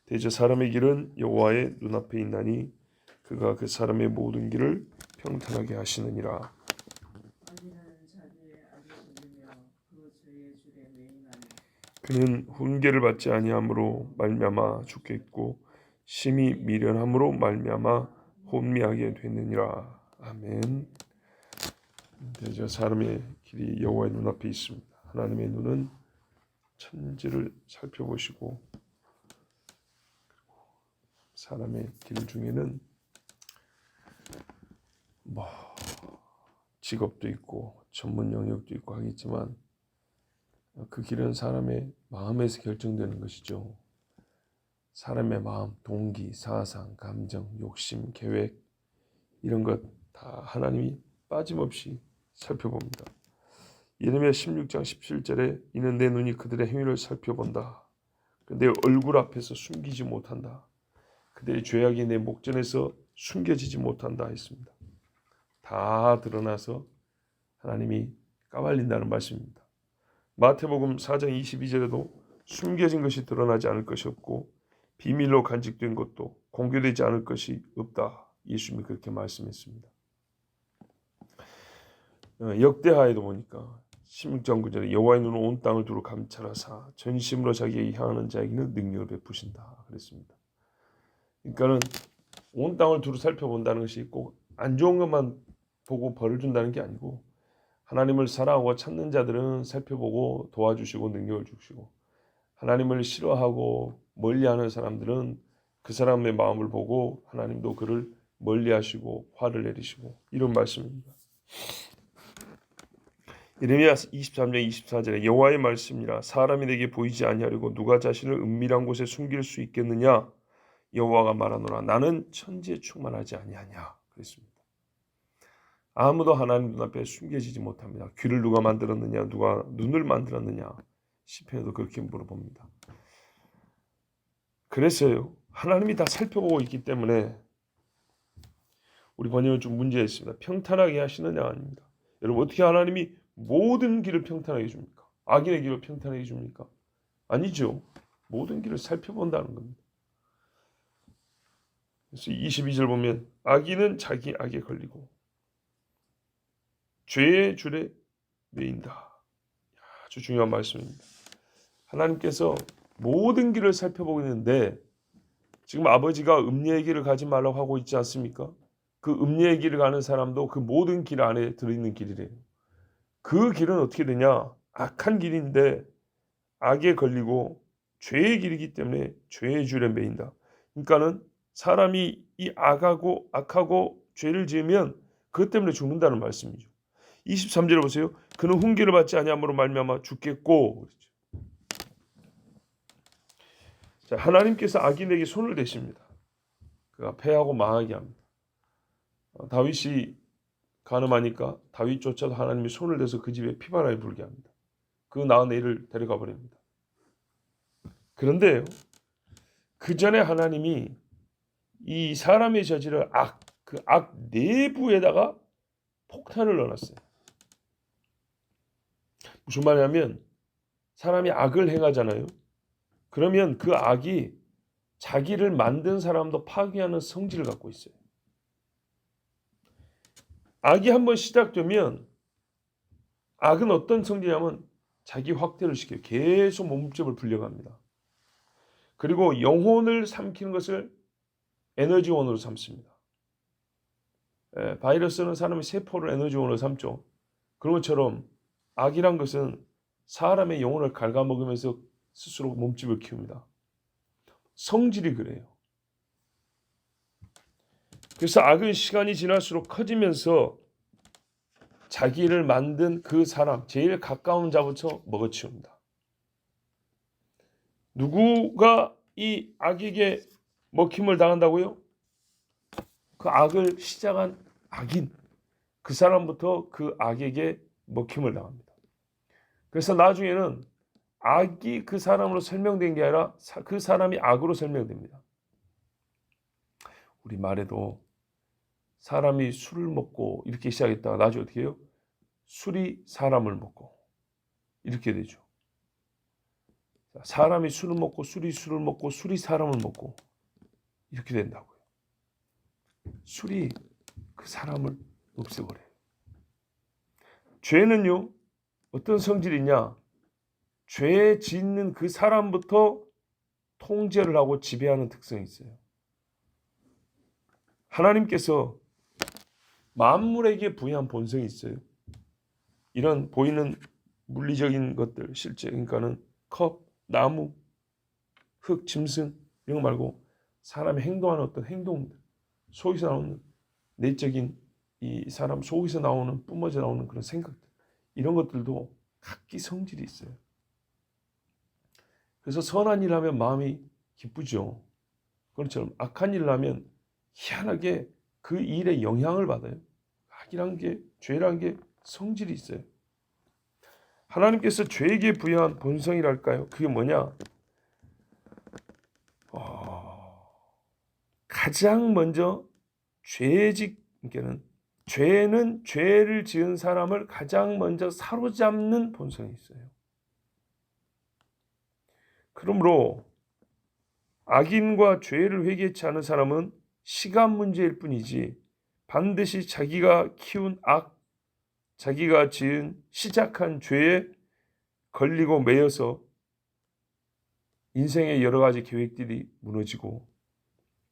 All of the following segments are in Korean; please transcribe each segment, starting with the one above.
대저 사람의 길은 여호와의 눈앞에 있나니 그가 그 사람의 모든 길을 평탄하게 하시느니라. 그는 훈계를 받지 아니함으로 말미암아 죽겠고 심히 미련함으로 말미암아 혼미하게 되느니라. 아멘. 대저 사람의 길이 여호와의 눈앞에 있습니다. 하나님의 눈은 천지를 살펴보시고 사람의 길 중에는 직업도 있고 전문 영역도 있고 하겠지만 그 길은 사람의 마음에서 결정되는 것이죠. 사람의 마음, 동기, 사상, 감정, 욕심, 계획 이런 것 다 하나님이 빠짐없이 살펴봅니다. 예레미야 16장 17절에 이는 내 눈이 그들의 행위를 살펴본다. 내 얼굴 앞에서 숨기지 못한다. 그들의 죄악이 내 목전에서 숨겨지지 못한다 했습니다. 다 드러나서 하나님이 까발린다는 말씀입니다. 마태복음 4장 22절에도 숨겨진 것이 드러나지 않을 것이 없고 비밀로 간직된 것도 공개되지 않을 것이 없다. 예수님이 그렇게 말씀했습니다. 역대하에도 보니까 16장 9절에 여호와의 눈은 온 땅을 두루 감찰하사 전심으로 자기에게 향하는 자에게는 능력을 베푸신다 그랬습니다. 그러니까는 온 땅을 두루 살펴본다는 것이 꼭 안 좋은 것만 보고 벌을 준다는 게 아니고 하나님을 사랑하고 찾는 자들은 살펴보고 도와주시고 능력을 주시고 하나님을 싫어하고 멀리하는 사람들은 그 사람의 마음을 보고 하나님도 그를 멀리하시고 화를 내리시고 이런 말씀입니다. 예레미야 23장 24절에 여호와의 말씀이라 사람이 내게 보이지 아니하려고 누가 자신을 은밀한 곳에 숨길 수 있겠느냐 여호와가 말하노라 나는 천지에 충만하지 아니하냐 그랬습니다. 아무도 하나님 눈앞에 숨겨지지 못합니다. 귀를 누가 만들었느냐 누가 눈을 만들었느냐 시편에도 그렇게 물어봅니다. 그래서요 하나님이 다 살펴보고 있기 때문에 우리 번역은 좀 문제가 있습니다. 평탄하게 하시느냐 아닙니다. 여러분 어떻게 하나님이 모든 길을 평탄하게 줍니까? 악인의 길을 평탄하게 줍니까? 아니죠. 모든 길을 살펴본다는 겁니다. 그래서 22절 보면 악인은 자기 악에 걸리고 죄의 줄에 매인다. 아주 중요한 말씀입니다. 하나님께서 모든 길을 살펴보고 있는데 지금 아버지가 음녀의 길을 가지 말라고 하고 있지 않습니까? 그 음녀의 길을 가는 사람도 그 모든 길 안에 들어있는 길이래요. 그 길은 어떻게 되냐? 악한 길인데 악에 걸리고 죄의 길이기 때문에 죄의 줄에 매인다. 그러니까는 사람이 이 악하고 죄를 지으면 그것 때문에 죽는다는 말씀이죠. 23절에 보세요. 그는 훈계를 받지 아니함으로 말미암아 죽겠고. 자, 하나님께서 악인에게 손을 대십니다. 그가 패하고 망하게 합니다. 다윗이 가늠하니까 다윗조차도 하나님이 손을 대서 그 집에 피바람이 불게 합니다. 그 낳은 애를 데려가 버립니다. 그런데요. 그 전에 하나님이 이 사람의 저지를 그 악 내부에다가 폭탄을 넣어놨어요. 무슨 말이냐면 사람이 악을 행하잖아요. 그러면 그 악이 자기를 만든 사람도 파괴하는 성질을 갖고 있어요. 악이 한번 시작되면 악은 어떤 성질이냐면 자기 확대를 시켜요. 계속 몸집을 불려갑니다. 그리고 영혼을 삼키는 것을 에너지원으로 삼습니다. 바이러스는 사람의 세포를 에너지원으로 삼죠. 그런 것처럼 악이란 것은 사람의 영혼을 갉아먹으면서 스스로 몸집을 키웁니다. 성질이 그래요. 그래서 악은 시간이 지날수록 커지면서 자기를 만든 그 사람, 제일 가까운 자부터 먹어치웁니다. 누구가 이 악에게 먹힘을 당한다고요? 그 악을 시작한 악인, 그 사람부터 그 악에게 먹힘을 당합니다. 그래서 나중에는 악이 그 사람으로 설명된 게 아니라 그 사람이 악으로 설명됩니다. 우리 말에도 사람이 술을 먹고 이렇게 시작했다가 나중에 어떻게 해요? 술이 사람을 먹고 이렇게 되죠. 사람이 술을 먹고 술이 술을 먹고 술이 사람을 먹고 이렇게 된다고요. 술이 그 사람을 없애버려요. 죄는요, 어떤 성질이냐? 죄 짓는 그 사람부터 통제를 하고 지배하는 특성이 있어요. 하나님께서 만물에게 부여한 본성이 있어요. 이런 보이는 물리적인 것들, 실제 그러니까는 컵, 나무, 흙, 짐승 이런 거 말고 사람이 행동하는 어떤 행동들, 속에서 나오는 내적인 이 사람 속에서 나오는 뿜어져 나오는 그런 생각들, 이런 것들도 각기 성질이 있어요. 그래서 선한 일을 하면 마음이 기쁘죠. 그것처럼 악한 일을 하면 희한하게 그 일에 영향을 받아요. 악이란 게, 죄란 게 성질이 있어요. 하나님께서 죄에게 부여한 본성이랄까요? 그게 뭐냐? 가장 먼저 그러니까는 죄는 죄를 지은 사람을 가장 먼저 사로잡는 본성이 있어요. 그러므로 악인과 죄를 회개치 않은 사람은 시간 문제일 뿐이지 반드시 자기가 키운 악, 자기가 지은 시작한 죄에 걸리고 매여서 인생의 여러 가지 계획들이 무너지고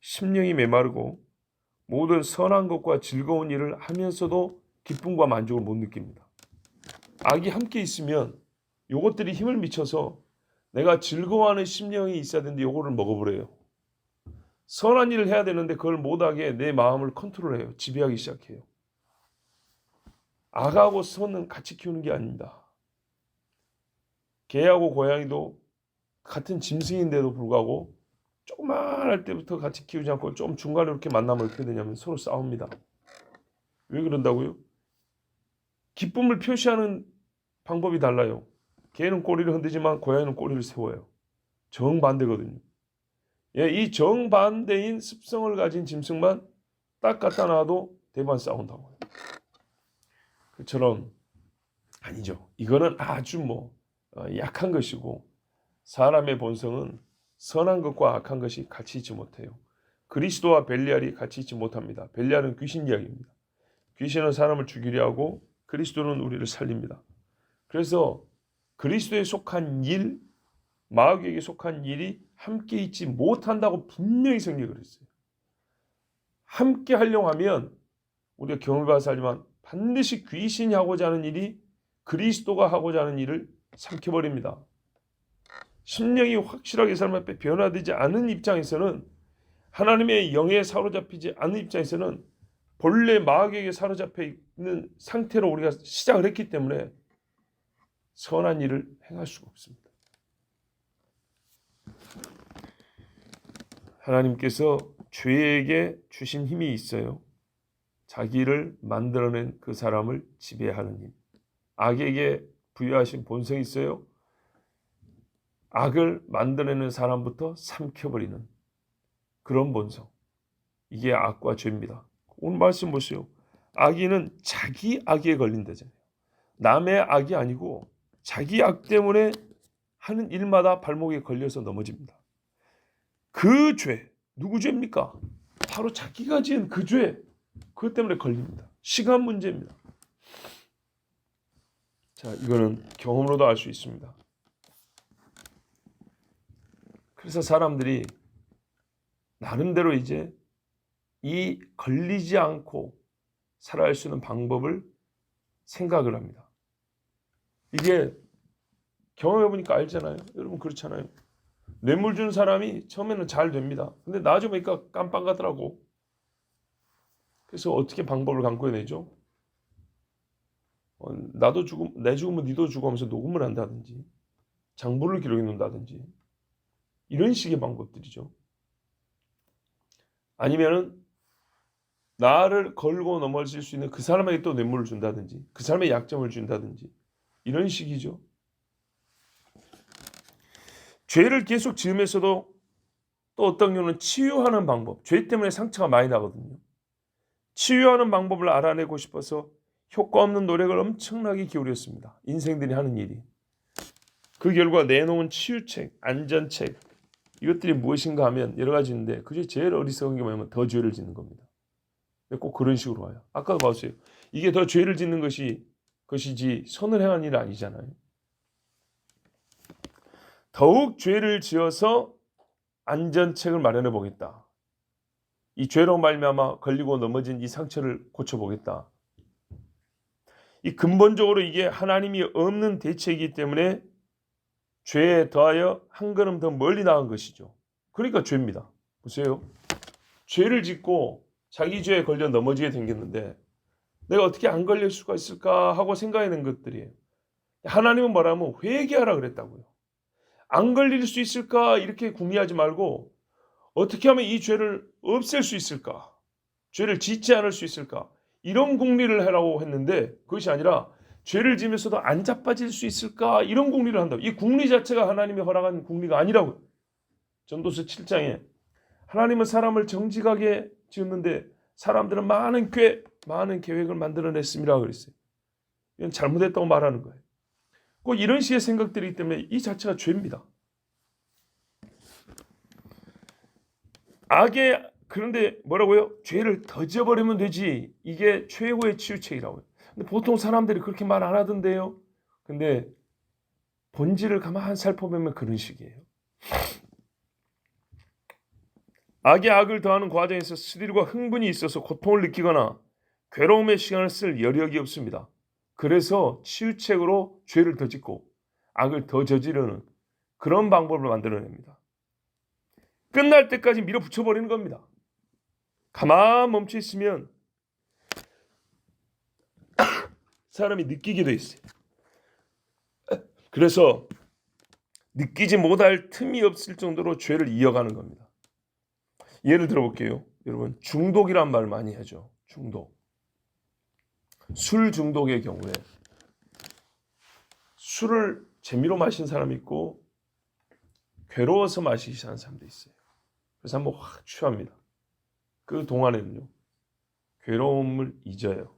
심령이 메마르고 모든 선한 것과 즐거운 일을 하면서도 기쁨과 만족을 못 느낍니다. 악이 함께 있으면 이것들이 힘을 미쳐서 내가 즐거워하는 심령이 있어야 되는데 이거를 먹어버려요. 선한 일을 해야 되는데 그걸 못하게 내 마음을 컨트롤해요. 지배하기 시작해요. 악하고 선은 같이 키우는 게 아닙니다. 개하고 고양이도 같은 짐승인데도 불구하고 조그만할 때부터 같이 키우지 않고 좀 중간에 이렇게 만나면 어떻게 되냐면 서로 싸웁니다. 왜 그런다고요? 기쁨을 표시하는 방법이 달라요. 개는 꼬리를 흔들지만 고양이는 꼬리를 세워요. 정반대거든요. 예, 이 정반대인 습성을 가진 짐승만 딱 갖다 놔도 대반 싸운다고요. 그처럼 아니죠. 이거는 아주 약한 것이고 사람의 본성은 선한 것과 악한 것이 같이 있지 못해요. 그리스도와 벨리알이 같이 있지 못합니다. 벨리알은 귀신 이야기입니다. 귀신은 사람을 죽이려 하고 그리스도는 우리를 살립니다. 그래서 그리스도에 속한 일, 마귀에게 속한 일이 함께 있지 못한다고 분명히 성경이 그랬어요. 함께 하려고 하면 우리가 경험해봐서 알지만 반드시 귀신이 하고자 하는 일이 그리스도가 하고자 하는 일을 삼켜버립니다. 심령이 확실하게 삶 앞에 변화되지 않은 입장에서는 하나님의 영에 사로잡히지 않은 입장에서는 본래 마귀에게 사로잡혀 있는 상태로 우리가 시작을 했기 때문에 선한 일을 행할 수가 없습니다. 하나님께서 죄에게 주신 힘이 있어요. 자기를 만들어낸 그 사람을 지배하는 힘. 악에게 부여하신 본성이 있어요. 악을 만들어내는 사람부터 삼켜버리는 그런 본성. 이게 악과 죄입니다. 오늘 말씀 보세요. 악인은 자기 악에 걸린다잖아요. 남의 악이 아니고 자기 악 때문에 하는 일마다 발목에 걸려서 넘어집니다. 그 죄, 누구 죄입니까? 바로 자기가 지은 그 죄, 그것 때문에 걸립니다. 시간 문제입니다. 자, 이거는 경험으로도 알 수 있습니다. 그래서 사람들이 나름대로 이제 이 걸리지 않고 살아갈 수 있는 방법을 생각을 합니다. 이게 경험해보니까 알잖아요. 여러분 그렇잖아요. 뇌물 준 사람이 처음에는 잘 됩니다. 근데 나중에 보니까 깜빵 가더라고. 그래서 어떻게 방법을 강구해내죠? 나도 죽음, 내 죽으면 니도 죽어 하면서 녹음을 한다든지 장부를 기록해 놓는다든지 이런 식의 방법들이죠. 아니면은 나를 걸고 넘어질 수 있는 그 사람에게 또 뇌물을 준다든지 그 사람의 약점을 준다든지 이런 식이죠. 죄를 계속 지으면서도 또 어떤 경우는 치유하는 방법, 죄 때문에 상처가 많이 나거든요. 치유하는 방법을 알아내고 싶어서 효과 없는 노력을 엄청나게 기울였습니다. 인생들이 하는 일이. 그 결과 내놓은 치유책, 안전책 이것들이 무엇인가 하면 여러 가지 있는데 그중에 제일 어리석은 게 뭐냐면 더 죄를 짓는 겁니다. 꼭 그런 식으로 와요. 아까도 봤어요. 이게 더 죄를 짓는 것이지 선을 행한 일은 아니잖아요. 더욱 죄를 지어서 안전책을 마련해 보겠다. 이 죄로 말미암아 걸리고 넘어진 이 상처를 고쳐보겠다. 이 근본적으로 이게 하나님이 없는 대책이기 때문에 죄에 더하여 한 걸음 더 멀리 나간 것이죠. 그러니까 죄입니다. 보세요. 죄를 짓고 자기 죄에 걸려 넘어지게 생겼는데 내가 어떻게 안 걸릴 수가 있을까 하고 생각하는 것들이에요. 하나님은 뭐라면 회개하라 그랬다고요. 안 걸릴 수 있을까 이렇게 궁리하지 말고 어떻게 하면 이 죄를 없앨 수 있을까? 죄를 짓지 않을 수 있을까? 이런 궁리를 하라고 했는데 그것이 아니라 죄를 지면서도 안 자빠질 수 있을까? 이런 궁리를 한다고. 이 궁리 자체가 하나님이 허락한 궁리가 아니라고. 전도서 7장에 하나님은 사람을 정직하게 지었는데 사람들은 많은 계획을 만들어냈습니다 그랬어요. 이건 잘못했다고 말하는 거예요. 꼭 이런 식의 생각들이기 때문에 이 자체가 죄입니다. 그런데 뭐라고요? 죄를 더 지어버리면 되지. 이게 최고의 치유책이라고요. 근데 보통 사람들이 그렇게 말 안 하던데요. 근데 본질을 가만히 살펴보면 그런 식이에요. 악에 악을 더하는 과정에서 스릴과 흥분이 있어서 고통을 느끼거나 괴로움의 시간을 쓸 여력이 없습니다. 그래서 치유책으로 죄를 더 짓고 악을 더 저지르는 그런 방법을 만들어냅니다. 끝날 때까지 밀어붙여버리는 겁니다. 가만 멈춰 있으면 사람이 느끼게 돼 있어요. 그래서 느끼지 못할 틈이 없을 정도로 죄를 이어가는 겁니다. 예를 들어볼게요. 여러분 중독이란 말 많이 하죠. 중독. 술 중독의 경우에 술을 재미로 마신 사람이 있고 괴로워서 마시기 하는 사람도 있어요. 그래서 한번 확 취합니다. 그 동안에는요. 괴로움을 잊어요.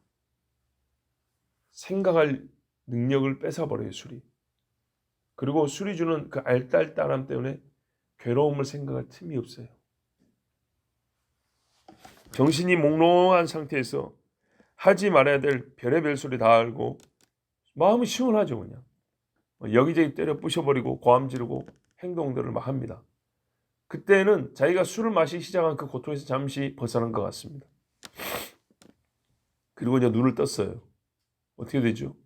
생각할 능력을 뺏어버려요. 술이. 그리고 술이 주는 그 알딸딸함 때문에 괴로움을 생각할 틈이 없어요. 정신이 몽롱한 상태에서 하지 말아야 될 별의별 소리 다 알고 마음은 시원하죠. 그냥 여기저기 때려 부셔버리고 고함 지르고 행동들을 막 합니다. 그때는 자기가 술을 마시기 시작한 그 고통에서 잠시 벗어난 것 같습니다. 그리고 이제 눈을 떴어요. 어떻게 되죠?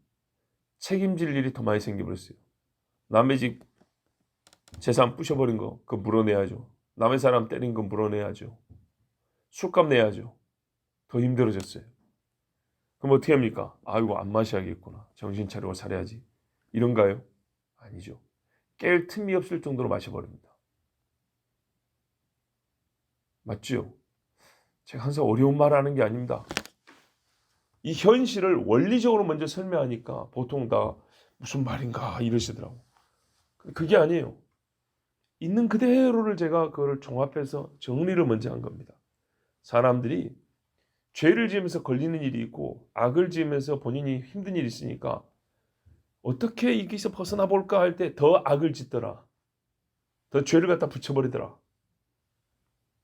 책임질 일이 더 많이 생겨버렸어요. 남의 집 재산 부셔버린 거 그거 물어내야죠. 남의 사람 때린 거 물어내야죠. 술값 내야죠. 더 힘들어졌어요. 그럼 어떻게 합니까? 아이고 안 마셔야겠구나. 정신 차리고 살아야지. 이런가요? 아니죠. 깰 틈이 없을 정도로 마셔버립니다. 맞죠? 제가 항상 어려운 말 하는 게 아닙니다. 이 현실을 원리적으로 먼저 설명하니까 보통 다 무슨 말인가 이러시더라고. 그게 아니에요. 있는 그대로를 제가 그걸 종합해서 정리를 먼저 한 겁니다. 사람들이 죄를 지으면서 걸리는 일이 있고 악을 지으면서 본인이 힘든 일이 있으니까 어떻게 여기서 벗어나 볼까 할 때 더 악을 짓더라. 더 죄를 갖다 붙여버리더라.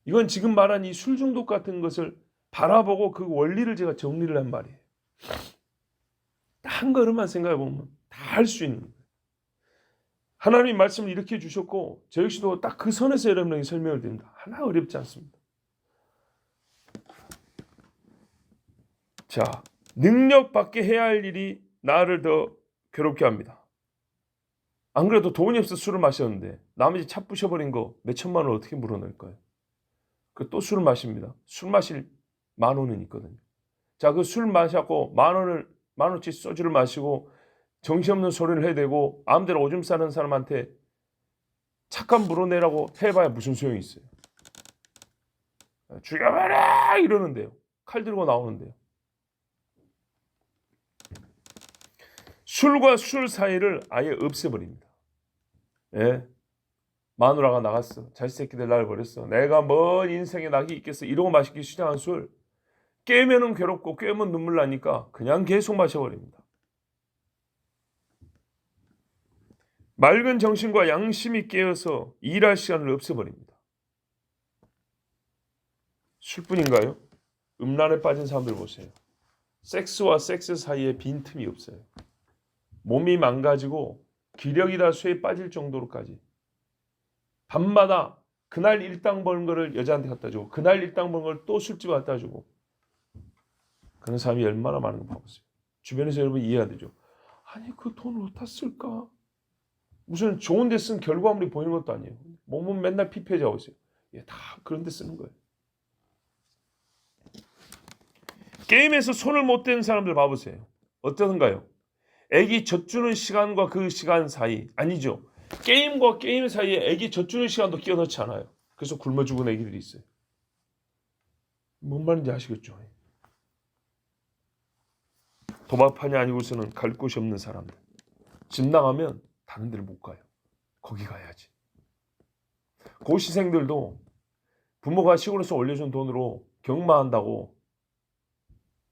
이건 지금 말한 이 술 중독 같은 것을 바라보고 그 원리를 제가 정리를 한 말이에요. 한 걸음만 생각해 보면 다 할 수 있는 거예요. 하나님 말씀을 이렇게 주셨고 저 역시도 딱 그 선에서 여러분에게 설명을 드립니다. 하나 어렵지 않습니다. 자, 능력 밖에 해야 할 일이 나를 더 괴롭게 합니다. 안 그래도 돈이 없어 술을 마셨는데 나머지 차 부셔버린 거 몇 천만 원 어떻게 물어낼까요? 그 또 술을 마십니다. 술 마실 10,000원은 있거든요. 자, 그 술 마셨고 10,000원치 소주를 마시고 정신없는 소리를 해대고 아무데나 오줌 싸는 사람한테 착각 물어내라고 해봐야 무슨 소용이 있어요. 죽여버려 이러는데요. 칼 들고 나오는데요. 술과 술 사이를 아예 없애버립니다. 예? 마누라가 나갔어. 자식새끼들 날 버렸어. 내가 뭔 인생에 낙이 있겠어. 이러고 마시기 시작한 술. 깨면은 괴롭고 깨면 눈물 나니까 그냥 계속 마셔버립니다. 맑은 정신과 양심이 깨어서 일할 시간을 없애버립니다. 술뿐인가요? 음란에 빠진 사람들 보세요. 섹스와 섹스 사이에 빈틈이 없어요. 몸이 망가지고 기력이 다 쇠에 빠질 정도로까지 밤마다 그날 일당 버는 거를 여자한테 갖다 주고 그날 일당 버는 걸 또 술집에 갖다 주고 그런 사람이 얼마나 많은 거 봐보세요. 주변에서 여러분 이해가 되죠. 아니 그 돈을 어디다 쓸까? 무슨 좋은 데 쓴 결과물이 보이는 것도 아니에요. 몸은 맨날 피폐해지고 있어요. 예, 다 그런 데 쓰는 거예요. 게임에서 손을 못 대는 사람들 봐보세요. 어떠한가요? 애기 젖주는 시간과 그 시간 사이 아니죠. 게임과 게임 사이에 애기 젖주는 시간도 끼워 넣지 않아요. 그래서 굶어 죽은 애기들이 있어요. 뭔 말인지 아시겠죠? 도박판이 아니고서는 갈 곳이 없는 사람들. 집 나가면 다른 데를 못 가요. 거기 가야지. 고시생들도 부모가 시골에서 올려준 돈으로 경마한다고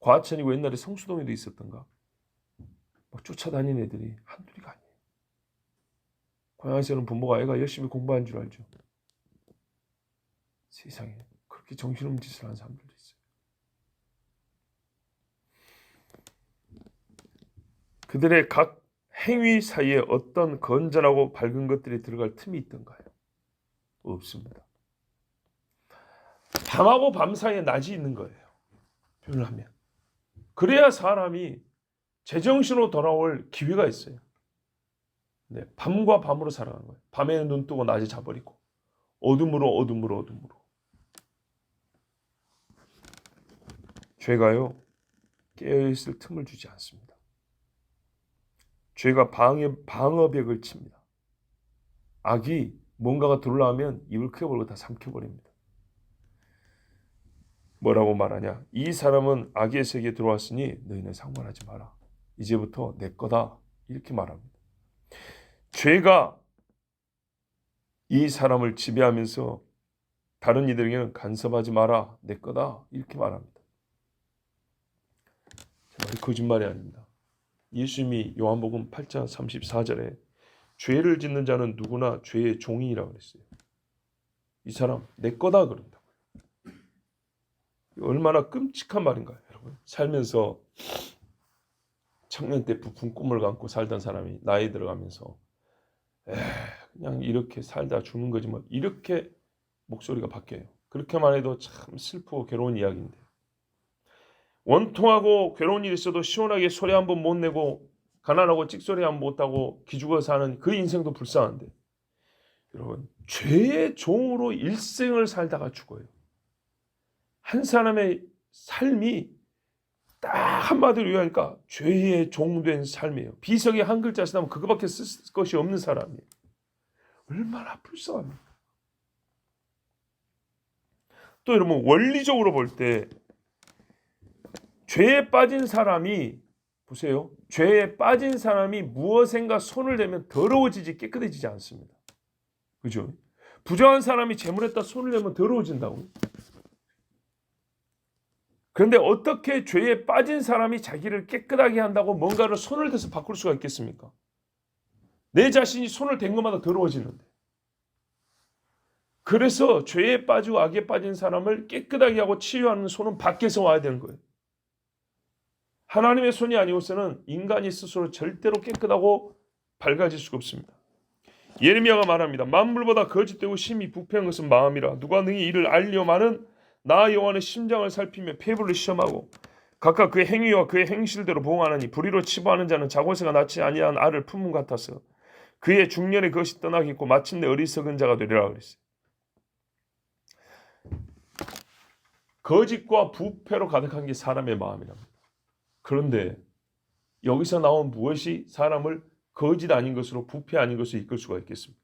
과천이고 옛날에 성수동에도 있었던가 쫓아다니는 애들이 한둘이가 아니에요. 고향에서는 부모가 애가 열심히 공부한 줄 알죠. 세상에 그렇게 정신없는 짓을 하는 사람들도 있어요. 그들의 각 행위 사이에 어떤 건전하고 밝은 것들이 들어갈 틈이 있던가요? 없습니다. 밤하고 밤 사이에 낮이 있는 거예요. 표현을 하면. 그래야 사람이 제정신으로 돌아올 기회가 있어요. 네, 밤과 밤으로 살아가는 거예요. 밤에는 눈 뜨고 낮에 자버리고 어둠으로. 죄가요 깨어있을 틈을 주지 않습니다. 죄가 방어벽을 칩니다. 악이 뭔가가 들어오면 입을 크게벌고 다 삼켜버립니다. 뭐라고 말하냐? 이 사람은 악의 세계에 들어왔으니 너희는 상관하지 마라. 이제부터 내 거다. 이렇게 말합니다. 죄가 이 사람을 지배하면서 다른 이들에게는 간섭하지 마라. 내 거다. 이렇게 말합니다. 정말 거짓말이 아닙니다. 예수님이 요한복음 8장 34절에 죄를 짓는 자는 누구나 죄의 종이라고 그랬어요. 이 사람 내 거다 그런다고요. 얼마나 끔찍한 말인가요, 여러분? 살면서 청년 때 부푼 꿈을 갖고 살던 사람이 나이 들어가면서 그냥 이렇게 살다 죽는 거지 뭐 이렇게 목소리가 바뀌어요. 그렇게만 해도 참 슬프고 괴로운 이야기인데 원통하고 괴로운 일이 있어도 시원하게 소리 한 번 못 내고 가난하고 찍소리 한 번 못하고 기죽어 사는 그 인생도 불쌍한데 여러분 죄의 종으로 일생을 살다가 죽어요. 한 사람의 삶이 딱 한마디로 요약하니까 죄의 종된 삶이에요. 비석에 한 글자 쓰면 그거밖에 쓸 것이 없는 사람이에요. 얼마나 불쌍합니까? 또 여러분 원리적으로 볼 때 죄에 빠진 사람이 보세요. 죄에 빠진 사람이 무엇인가 손을 대면 더러워지지 깨끗해지지 않습니다. 그죠? 부정한 사람이 재물에다 손을 대면 더러워진다고요. 그런데 어떻게 죄에 빠진 사람이 자기를 깨끗하게 한다고 뭔가를 손을 대서 바꿀 수가 있겠습니까? 내 자신이 손을 댄 것마다 더러워지는데. 그래서 죄에 빠지고 악에 빠진 사람을 깨끗하게 하고 치유하는 손은 밖에서 와야 되는 거예요. 하나님의 손이 아니고서는 인간이 스스로 절대로 깨끗하고 밝아질 수가 없습니다. 예레미야가 말합니다. 만물보다 거짓되고 심히 부패한 것은 마음이라 누가 능히 이를 알려마는 나 여호와는 심장을 살피며 폐부를 시험하고 각각 그의 행위와 그의 행실대로 보응하느니 불의로 치부하는 자는 자고새가 낳지 아니한 알을 품은 같아서 그의 중년에 그것이 떠나겠고 마침내 어리석은 자가 되리라 그랬어요. 거짓과 부패로 가득한 게 사람의 마음이랍니다. 그런데 여기서 나온 무엇이 사람을 거짓 아닌 것으로 부패 아닌 것으로 이끌 수가 있겠습니까?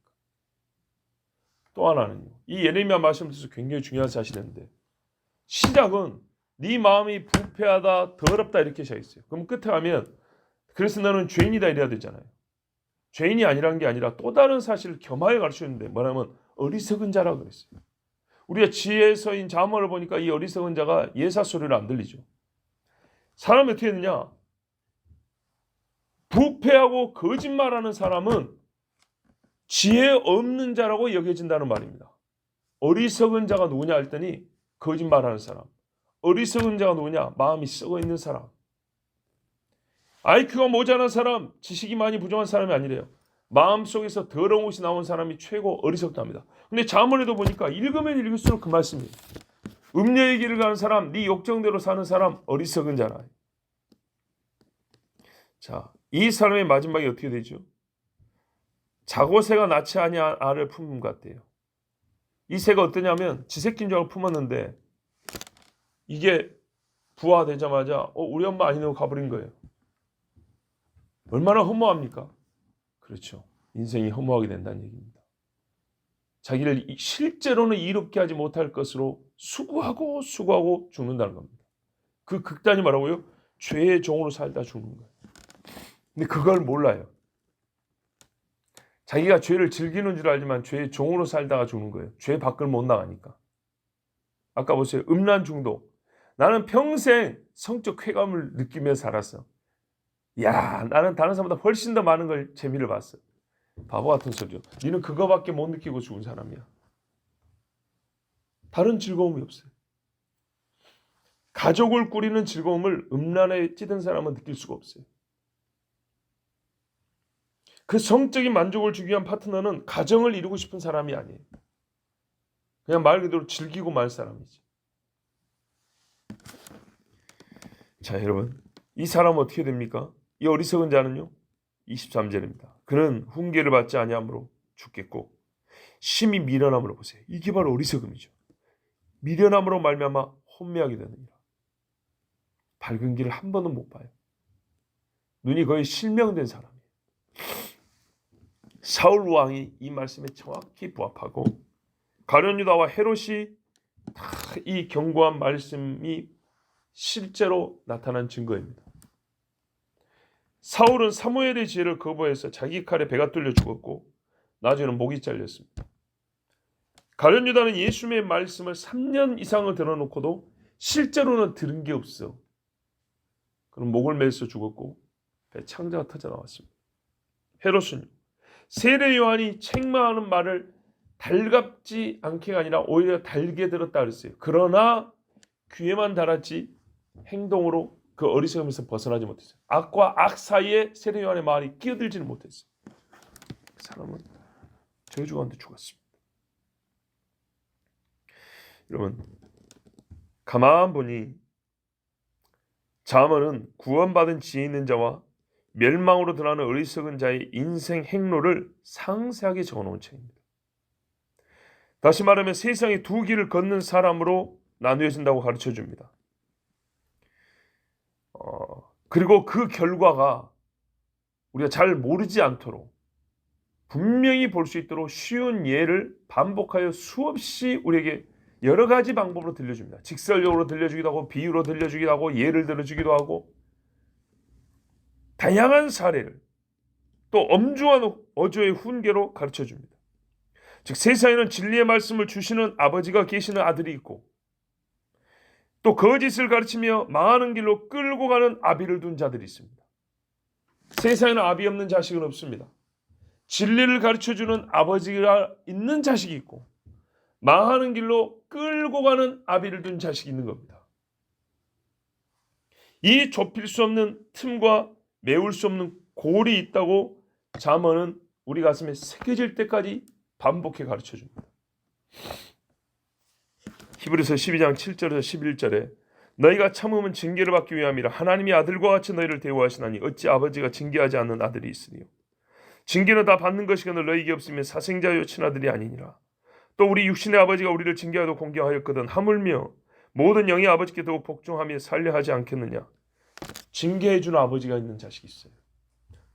또 하나는요. 이 예레미야 말씀에서 굉장히 중요한 사실인데 시작은 네 마음이 부패하다 더럽다 이렇게 시작했어요. 그럼 끝에 가면 그래서 너는 죄인이다 이래야 되잖아요. 죄인이 아니란 게 아니라 또 다른 사실을 겸하여 가르치는데 뭐냐면 어리석은 자라고 그랬어요. 우리가 지혜서인 잠언을 보니까 이 어리석은 자가 예사 소리를 안 들리죠. 사람이 어떻게 되느냐? 부패하고 거짓말하는 사람은 지혜 없는 자라고 여겨진다는 말입니다. 어리석은 자가 누구냐 했더니 거짓말하는 사람. 어리석은 자가 누구냐? 마음이 썩어 있는 사람. IQ가 모자란 사람, 지식이 많이 부족한 사람이 아니래요. 마음속에서 더러운 것이 나온 사람이 최고 어리석답니다. 근데 잠언에도 보니까 읽으면 읽을수록 그 말씀이에요. 음녀의 길을 가는 사람, 네 욕정대로 사는 사람 어리석은 자라. 자, 이 사람의 마지막이 어떻게 되죠? 자고새가 낳지 아니한 알을 품은 것 같아요. 이 새가 어떠냐면 지 새끼인 줄 알고 품었는데 이게 부화되자마자 우리 엄마 아니냐고 가버린 거예요. 얼마나 허무합니까? 그렇죠. 인생이 허무하게 된다는 얘기입니다. 자기를 실제로는 이롭게 하지 못할 것으로 수고하고 죽는다는 겁니다. 그 극단이 뭐라고요? 죄의 종으로 살다 죽는 거예요. 근데 그걸 몰라요. 자기가 죄를 즐기는 줄 알지만 죄의 종으로 살다가 죽는 거예요. 죄 밖을 못 나가니까. 아까 보세요. 음란 중독. 나는 평생 성적 쾌감을 느끼며 살았어. 야, 나는 다른 사람보다 훨씬 더 많은 걸 재미를 봤어. 바보 같은 소리죠. 니는 그거밖에 못 느끼고 죽은 사람이야. 다른 즐거움이 없어요. 가족을 꾸리는 즐거움을 음란에 찌든 사람은 느낄 수가 없어요. 그 성적인 만족을 주기 위한 파트너는 가정을 이루고 싶은 사람이 아니에요. 그냥 말 그대로 즐기고 말 사람이지. 자, 여러분, 이 사람은 어떻게 됩니까? 이 어리석은 자는요, 23절입니다. 그는 훈계를 받지 아니함으로 죽겠고 심히 미련함으로, 보세요. 이게 바로 어리석음이죠. 미련함으로 말미암아 혼미하게 되느니라. 밝은 길을 한 번은 못 봐요. 눈이 거의 실명된 사람이에요. 사울 왕이 이 말씀에 정확히 부합하고 가룟 유다와 헤롯이 다 이 경고한 말씀이 실제로 나타난 증거입니다. 사울은 사무엘의 지혜를 거부해서 자기 칼에 배가 뚫려 죽었고 나중에는 목이 잘렸습니다. 가룟 유다는 예수님의 말씀을 3년 이상을 들어놓고도 실제로는 들은 게 없어. 그럼 목을 매서 죽었고 배 창자가 터져 나왔습니다. 헤롯은요, 세례 요한이 책망하는 말을 달갑지 않게가 아니라 오히려 달게 들었다 그랬어요. 그러나 귀에만 달았지 행동으로 그 어리석음에서 벗어나지 못했어요. 악과 악 사이에 세례 요한의 말이 끼어들지는 못했어요. 그 사람은 저주 가운데 죽었습니다. 여러분, 가만 보니 잠언은 구원받은 지혜 있는 자와 멸망으로 드러나는 어리석은 자의 인생 행로를 상세하게 적어놓은 책입니다. 다시 말하면 세상의 두 길을 걷는 사람으로 나누어진다고 가르쳐줍니다. 그리고 그 결과가 우리가 잘 모르지 않도록 분명히 볼 수 있도록 쉬운 예를 반복하여 수없이 우리에게 여러 가지 방법으로 들려줍니다. 직설적으로 들려주기도 하고 비유로 들려주기도 하고 예를 들어주기도 하고 다양한 사례를 또 엄중한 어조의 훈계로 가르쳐줍니다. 즉 세상에는 진리의 말씀을 주시는 아버지가 계시는 아들이 있고 또 거짓을 가르치며 망하는 길로 끌고 가는 아비를 둔 자들이 있습니다. 세상에는 아비 없는 자식은 없습니다. 진리를 가르쳐주는 아버지가 있는 자식이 있고 망하는 길로 끌고 가는 아비를 둔 자식이 있는 겁니다. 이 좁힐 수 없는 틈과 메울 수 없는 골이 있다고 잠언은 우리 가슴에 새겨질 때까지 반복해 가르쳐줍니다. 히브리서 12장 7절에서 11절에 너희가 참음은 징계를 받기 위함이라 하나님이 아들과 같이 너희를 대우하시나니 어찌 아버지가 징계하지 않는 아들이 있으리요. 징계는 다 받는 것이거늘 너희에게 없으면 사생자요 친아들이 아니니라. 또 우리 육신의 아버지가 우리를 징계하여 공경하였거든 하물며 모든 영의 아버지께 더욱 복종하며 살려 하지 않겠느냐. 징계해주는 아버지가 있는 자식이 있어요.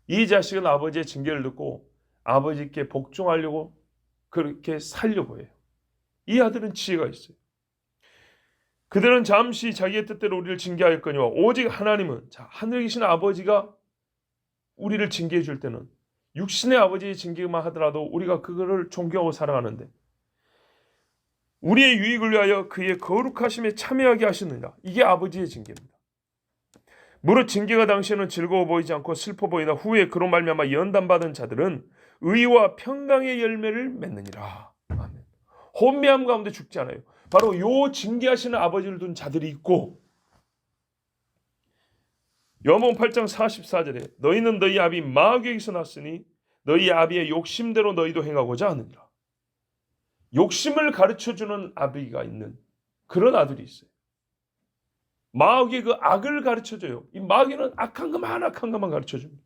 이 자식은 아버지의 징계를 듣고 아버지께 복종하려고 그렇게 살려고 해요. 이 아들은 지혜가 있어요. 그들은 잠시 자기의 뜻대로 우리를 징계하였거니와 오직 하나님은, 자, 하늘에 계신 아버지가 우리를 징계해 줄 때는 육신의 아버지의 징계만 하더라도 우리가 그거를 존경하고 살아가는데 우리의 유익을 위하여 그의 거룩하심에 참여하게 하시느니라. 이게 아버지의 징계입니다. 무릇 징계가 당시에는 즐거워 보이지 않고 슬퍼 보이나 후에 그로 말미암아 연단받은 자들은 의와 평강의 열매를 맺느니라. 아멘. 혼미함 가운데 죽지 않아요. 바로 요 징계하시는 아버지를 둔 자들이 있고, 요한복음 8장 44절에 너희는 너희 아비 마귀에게서 났으니 너희 아비의 욕심대로 너희도 행하고자 하느니라. 욕심을 가르쳐주는 아비가 있는 그런 아들이 있어요. 마귀의 그 악을 가르쳐줘요. 이 마귀는 악한 것만 가르쳐줍니다.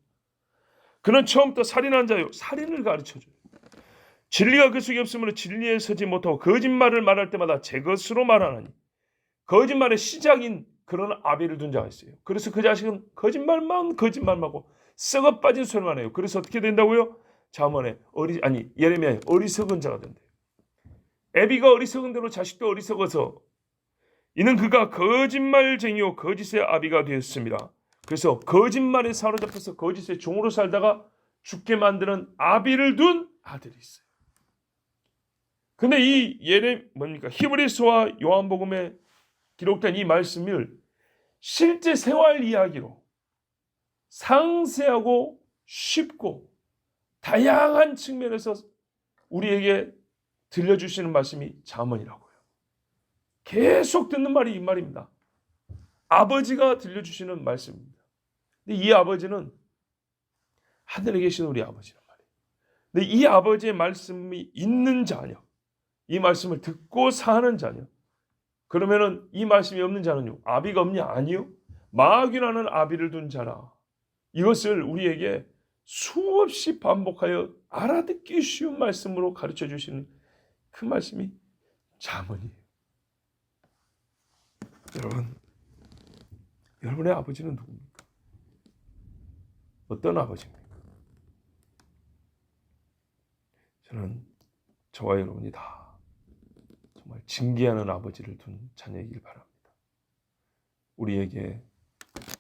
그는 처음부터 살인한 자요, 살인을 가르쳐줘요. 진리가 그 속에 없으므로 진리에 서지 못하고 거짓말을 말할 때마다 제 것으로 말하나니, 거짓말의 시작인 그런 아비를 둔 자가 있어요. 그래서 그 자식은 거짓말만 하고 썩어 빠진 소리만 해요. 그래서 어떻게 된다고요? 잠언에 예레미야에 어리석은 자가 된대요. 애비가 어리석은 대로 자식도 어리석어서 이는 그가 거짓말쟁이요 거짓의 아비가 되었습니다. 그래서 거짓말에 사로잡혀서 거짓의 종으로 살다가 죽게 만드는 아비를 둔 아들이 있어요. 근데 이 히브리서와 요한복음에 기록된 이 말씀을 실제 생활 이야기로 상세하고 쉽고 다양한 측면에서 우리에게 들려주시는 말씀이 잠언이라고요. 계속 듣는 말이 이 말입니다. 아버지가 들려주시는 말씀입니다. 근데 이 아버지는 하늘에 계신 우리 아버지란 말이에요. 근데 이 아버지의 말씀이 있는 자녀, 이 말씀을 듣고 사는 자녀, 그러면은 이 말씀이 없는 자는요, 아비가 없냐? 아니요. 마귀라는 아비를 둔 자라. 이것을 우리에게 수없이 반복하여 알아듣기 쉬운 말씀으로 가르쳐 주시는 그 말씀이 잠언이에요. 여러분의 아버지는 누굽니까? 어떤 아버지입니까? 저는 저와 여러분이 다 정말 징계하는 아버지를 둔 자녀이길 바랍니다. 우리에게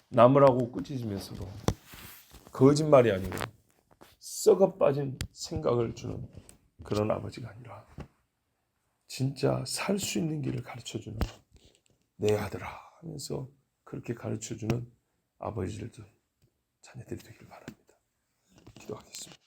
남으라고 꾸짖으면서도 거짓말이 아니고 썩어 빠진 생각을 주는 그런 아버지가 아니라 진짜 살 수 있는 길을 가르쳐주는 내 아들아 하면서 그렇게 가르쳐주는 아버지를 둔 자녀들이 되길 바랍니다. 기도하겠습니다.